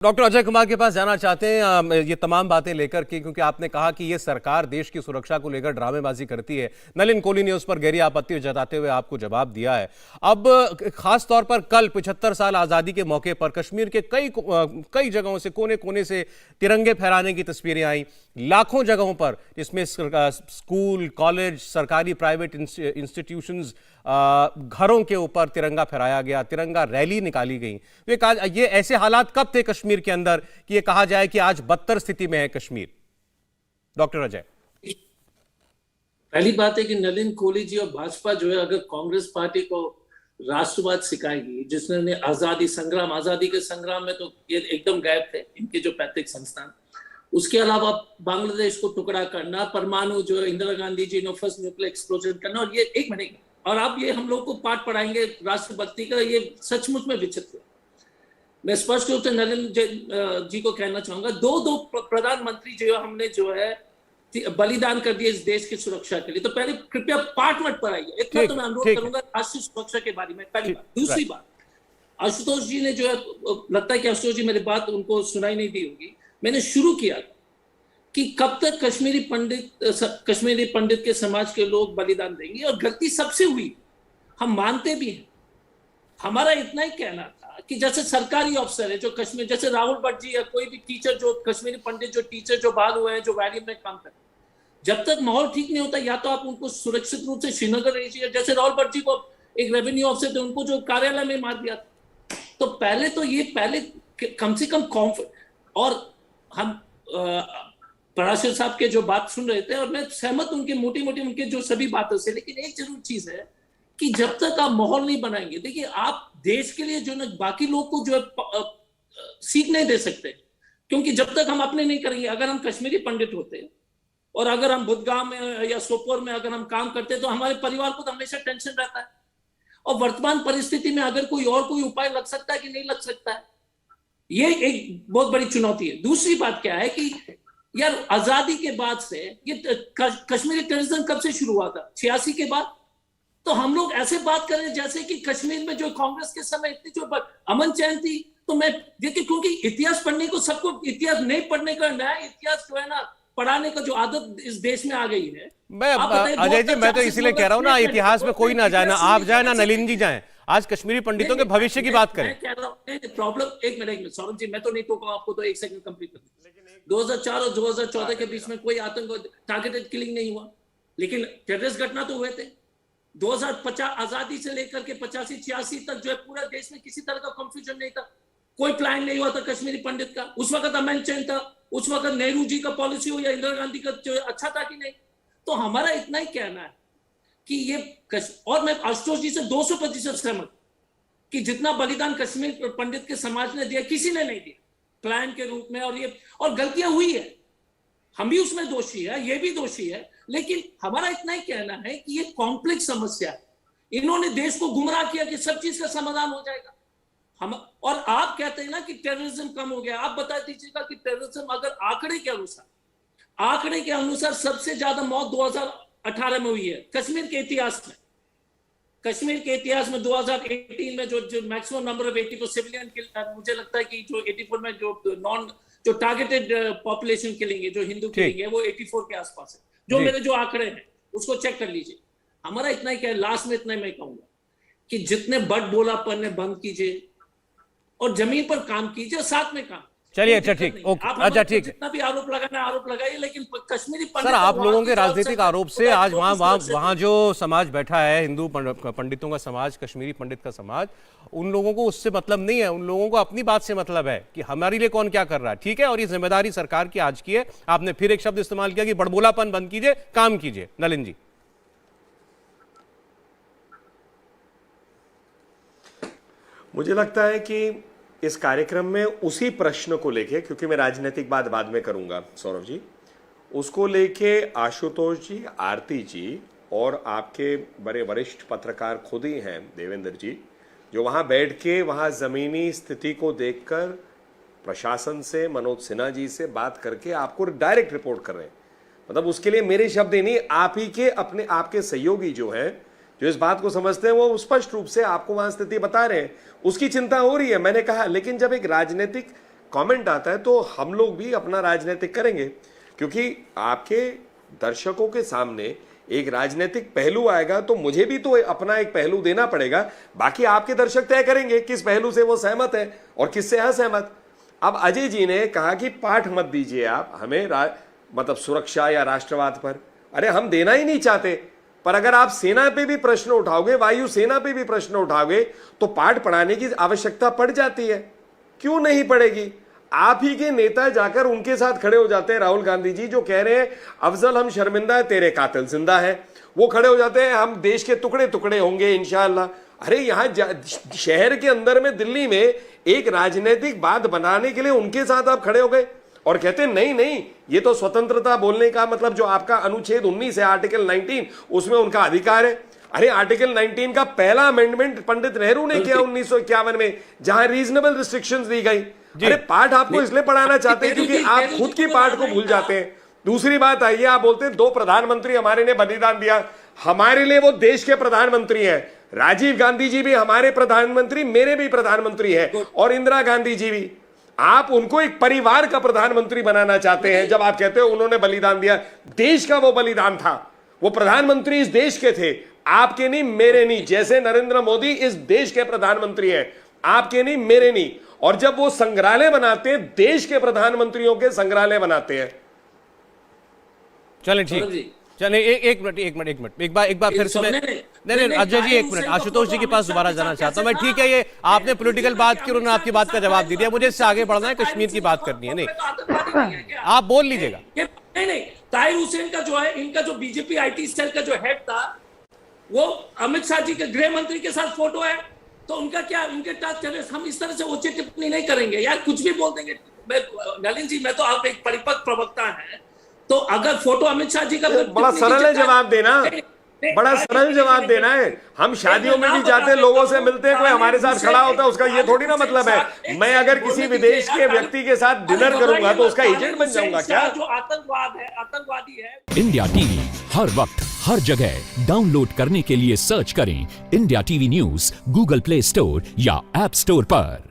Doctor Ajay Kumar के पास जाना चाहते हैं ये तमाम बातें लेकर के, क्योंकि आपने कहा कि ये सरकार देश की सुरक्षा को लेकर ड्रामेबाजी करती है। नलिन कोहली ने उस पर गहरी आपत्ति जताते हुए आपको जवाब दिया है। अब खास तौर पर कल 75 साल आज़ादी के मौके पर कश्मीर के कई जगहों से, कोने कोने से तिरंगे फहराने की तस्वीरें आई। लाखों जगहों पर, जिसमें स्कूल, कॉलेज, सरकारी प्राइवेट इंस्टीट्यूशंस, घरों के ऊपर तिरंगा फहराया गया, तिरंगा रैली निकाली गई। ये ऐसे हालात कब थे कश्मीर के अंदर कि ये कहा जाए कि आज बदतर स्थिति में है कश्मीर? डॉक्टर अजय, पहली बात है कि नलिन कोहली जी और भाजपा जो है, अगर कांग्रेस पार्टी को राष्ट्रवाद सिखाएगी, जिसने आजादी के संग्राम में तो ये एकदम गायब थे इनके जो पैतृक संस्थान। उसके अलावा बांग्लादेश को टुकड़ा करना, परमाणु जो इंदिरा गांधी जी ने फर्स्ट न्यूक्लियर एक्सप्लोजन करना, और ये एक मिनट और आप ये हम लोग को पाठ पढ़ाएंगे राष्ट्रभक्ति का, ये सचमुच में विचित्र है। मैं स्पष्ट रूप से नरेंद्र जी को कहना चाहूंगा, दो प्रधानमंत्री जो हमने जो है बलिदान कर दिए इस देश की सुरक्षा के लिए, तो पहले कृपया पाठ मत पढ़ाइए, इतना तो मैं अनुरोध करूंगा राष्ट्रीय सुरक्षा के बारे में। पहली बात। दूसरी बात, आशुतोष जी ने जो है, लगता है कि आशुतोष जी मेरी बात उनको सुनाई नहीं दी होगी। मैंने शुरू किया कि कब तक कश्मीरी पंडित के समाज के लोग बलिदान देंगे, और गलती सबसे हुई, हम मानते भी हैं। हमारा इतना ही कहना था कि जैसे सरकारी अफसर है जो कश्मीर, जैसे राहुल भट्ट जी या कोई भी टीचर, जो कश्मीरी पंडित जो टीचर जो बहाल हुए हैं, जो वैली में काम कर रहे हैं, जब तक माहौल ठीक नहीं होता, या तो आप उनको सुरक्षित रूप से श्रीनगर भेजिए। जैसे राहुल भट्ट जी को एक रेवेन्यू ऑफिसर थे, उनको जो कार्यालय में मार दिया था, तो पहले कम से कम और हम पराशर साहब के जो बात सुन रहे थे, और मैं सहमत उनके मोटी उनके जो सभी बातों से, लेकिन एक जरूर चीज है कि जब तक आप माहौल नहीं बनाएंगे, देखिए आप देश के लिए जो ना बाकी लोग को जो है सीख नहीं दे सकते, क्योंकि जब तक हम अपने नहीं करेंगे। अगर हम कश्मीरी पंडित होते और अगर हम बुद्धगांव में या सोपोर में अगर हम काम करते, तो हमारे परिवार को तो हमेशा टेंशन रहता है, और वर्तमान परिस्थिति में अगर कोई उपाय लग सकता है कि नहीं लग सकता है, ये एक बहुत बड़ी चुनौती है। दूसरी बात क्या है कि यार, आजादी के बाद से ये कश्मीरी टेररिज्म कब से शुरू हुआ था? 86 के बाद। तो हम लोग ऐसे बात करें जैसे कि कश्मीर में जो कांग्रेस के समय इतनी जो अमन चैन थी, तो मैं देखिए, क्योंकि इतिहास पढ़ने को, सबको इतिहास नहीं पढ़ने का, नया इतिहास जो है ना पढ़ाने का जो आदत इस देश में आ गई है। मैं अजय जी, मैं तो इसीलिए कह रहा हूँ ना, इतिहास में कोई ना जाए, ना आप जाए ना नलिन जी जाए। आज कश्मीरी पंडितों के भविष्य की बात करें। प्रॉब्लम, एक मिनट सौरभ जी, मैं तो नहीं टोका आपको, तो एक सेकंड कंप्लीट कर। 2004 और 2014 के बीच में कोई आतंक टारगेटेड किलिंग नहीं हुआ, लेकिन टेररिस्ट घटना तो हुए थे। 2050 आजादी से लेकर के 85-86 तक जो है पूरा देश में किसी तरह का कंफ्यूजन नहीं था, कोई प्लान नहीं हुआ था कश्मीरी पंडित का। उस वक्त अमन चैन था, उस वक्त नेहरू जी का पॉलिसी हो या इंदिरा गांधी का जो अच्छा था कि नहीं। तो हमारा इतना ही कहना है कि ये और मैं आशुतोष जी से 200% सहमत कि जितना बलिदान कश्मीर पंडित के समाज ने दिया, किसी ने नहीं दिया प्लान के रूप में। और गलतियां हुई है, हम भी उसमें दोषी है, ये भी दोषी है, लेकिन हमारा इतना ही कहना है कि ये कॉम्प्लेक्स समस्या है। इन्होंने देश को गुमराह किया कि सब चीज का समाधान हो जाएगा। और आप कहते हैं ना कि टेररिज्म कम हो गया, आप बता दीजिएगा कि टेररिज्म अगर आंकड़े के अनुसार सबसे ज्यादा मौत 2018 में हुई है कश्मीर के इतिहास में। 2018 में जो मैक्सिमम नंबर ऑफ 84 सिविलियन, मुझे लगता है कि जो 84 में जो टारगेटेड पॉपुलेशन किलिंग है, जो हिंदू किलिंग है, वो 84 के आसपास है। जो मेरे जो आंकड़े हैं उसको चेक कर लीजिए। हमारा इतना ही क्या, लास्ट में इतना ही मैं कहूंगा कि जितने बट बोलापन बंद कीजिए और जमीन पर काम कीजिए, साथ में काम। चलिए, अच्छा ठीक, अच्छा ठीक, जितना भी आरोप लगाइए, लेकिन कश्मीरी सर, आप लोगों के राजनीतिक आरोप से आज वहां जो समाज बैठा है, हिंदू पंडितों का समाज, कश्मीरी पंडित का समाज, उन लोगों को उससे मतलब नहीं है। उन लोगों को अपनी बात से मतलब है कि हमारे लिए कौन क्या कर रहा है। ठीक है, और ये जिम्मेदारी सरकार की आज की है। आपने फिर एक शब्द इस्तेमाल किया कि बड़बोलापन बंद कीजिए, काम कीजिए। नलिन जी, मुझे लगता है कि इस कार्यक्रम में उसी प्रश्न को लेके, क्योंकि मैं राजनीतिक बात बाद में करूंगा सौरभ जी, उसको लेके आशुतोष जी, आरती जी और आपके बड़े वरिष्ठ पत्रकार खुद ही हैं देवेंद्र जी, जो वहां बैठ के वहां जमीनी स्थिति को देखकर प्रशासन से, मनोज सिन्हा जी से बात करके आपको डायरेक्ट रिपोर्ट कर रहे हैं। मतलब उसके लिए मेरे शब्द ही नहीं, आप ही के अपने आपके सहयोगी जो है, जो इस बात को समझते हैं, वो स्पष्ट रूप से आपको वहां स्थिति बता रहे हैं। उसकी चिंता हो रही है, मैंने कहा। लेकिन जब एक राजनीतिक कमेंट आता है तो हम लोग भी अपना राजनीतिक करेंगे, क्योंकि आपके दर्शकों के सामने एक राजनीतिक पहलू आएगा तो मुझे भी तो अपना एक पहलू देना पड़ेगा। बाकी आपके दर्शक तय करेंगे किस पहलू से वो सहमत है और किससे असहमत। अब अजय जी ने कहा कि पाठ मत दीजिए आप हमें मतलब सुरक्षा या राष्ट्रवाद पर। अरे हम देना ही नहीं चाहते, पर अगर आप सेना पे भी प्रश्न उठाओगे, वायु सेना पे भी प्रश्न उठाओगे तो पाठ पढ़ाने की आवश्यकता पड़ जाती है। क्यों नहीं पड़ेगी? आप ही के नेता जाकर उनके साथ खड़े हो जाते हैं, राहुल गांधी जी, जो कह रहे हैं अफजल हम शर्मिंदा है, तेरे कातिल जिंदा है। वो खड़े हो जाते हैं हम देश के टुकड़े टुकड़े होंगे इंशाअल्लाह। अरे यहां शहर के अंदर में, दिल्ली में एक राजनीतिक बात बनाने के लिए उनके साथ आप खड़े हो गए और कहते हैं नहीं नहीं ये तो स्वतंत्रता बोलने का मतलब जो आपका अनुच्छेद 19 है, आर्टिकल 19, उसमें उनका अधिकार है। अरे आर्टिकल 19 का पहला अमेंडमेंट पंडित नेहरू ने किया 1951 में, जहां रीजनेबल रिस्ट्रिक्शंस दी गई। अरे पाठ आपको इसलिए पढ़ाना चाहते हैं क्योंकि आप खुद की पाठ को भूल जाते हैं। दूसरी बात आइए, आप बोलते हैं 2 प्रधानमंत्री हमारे ने बलिदान दिया। हमारे लिए वो देश के प्रधानमंत्री हैं। राजीव गांधी जी भी हमारे प्रधानमंत्री, मेरे भी प्रधानमंत्री हैं, और इंदिरा गांधी जी भी। आप उनको एक परिवार का प्रधानमंत्री बनाना चाहते हैं जब आप कहते हो उन्होंने बलिदान दिया। देश का वो बलिदान था, वो प्रधानमंत्री इस देश के थे, आपके नहीं मेरे नहीं। जैसे नरेंद्र मोदी इस देश के प्रधानमंत्री हैं, आपके नहीं मेरे नहीं। और जब वो संग्रहालय बनाते हैं, देश के प्रधानमंत्रियों के संग्रहालय बनाते हैं। चलें ठीक, चलें एक मिनट एक बार फिर से नहीं अजय जी, 1 मिनट, आशुतोष जी के पास दोबारा जाना चाहता हूं मैं। ठीक है, ये आपने पॉलिटिकल बात की, उन्होंने आपकी बात का जवाब दे दिया। मुझे इससे आगे बढ़ना है, कश्मीर की बात करनी है। नहीं, आप बोल लीजिएगा। नहीं, ताहिर हुसैन का जो है, इनका जो बीजेपी आईटी सेल का जो हेड था, वो अमित शाह जी के गृह मंत्री के साथ फोटो है, तो उनका क्या, उनके टास्क चले। हम इस तरह से उचित टिप्पणी नहीं करेंगे यार, कुछ भी बोल देंगे। नलिन जी, मैं तो आप एक परिपक्व प्रवक्ता हैं, तो अगर फोटो अमित शाह जी का, बड़ा सरल है जवाब देना, बड़ा सरल जवाब देना है। हम शादियों में भी जाते हैं, लोगों से मिलते हैं, कोई हमारे साथ खड़ा होता है, उसका ये थोड़ी ना मतलब है मैं अगर किसी विदेश के व्यक्ति के साथ डिनर करूंगा तो उसका एजेंट बन जाऊंगा क्या? जो आतंकवाद है, आतंकवादी है। इंडिया टीवी हर वक्त हर जगह डाउनलोड करने के लिए सर्च करें India TV news Google play store या ऐप स्टोर पर।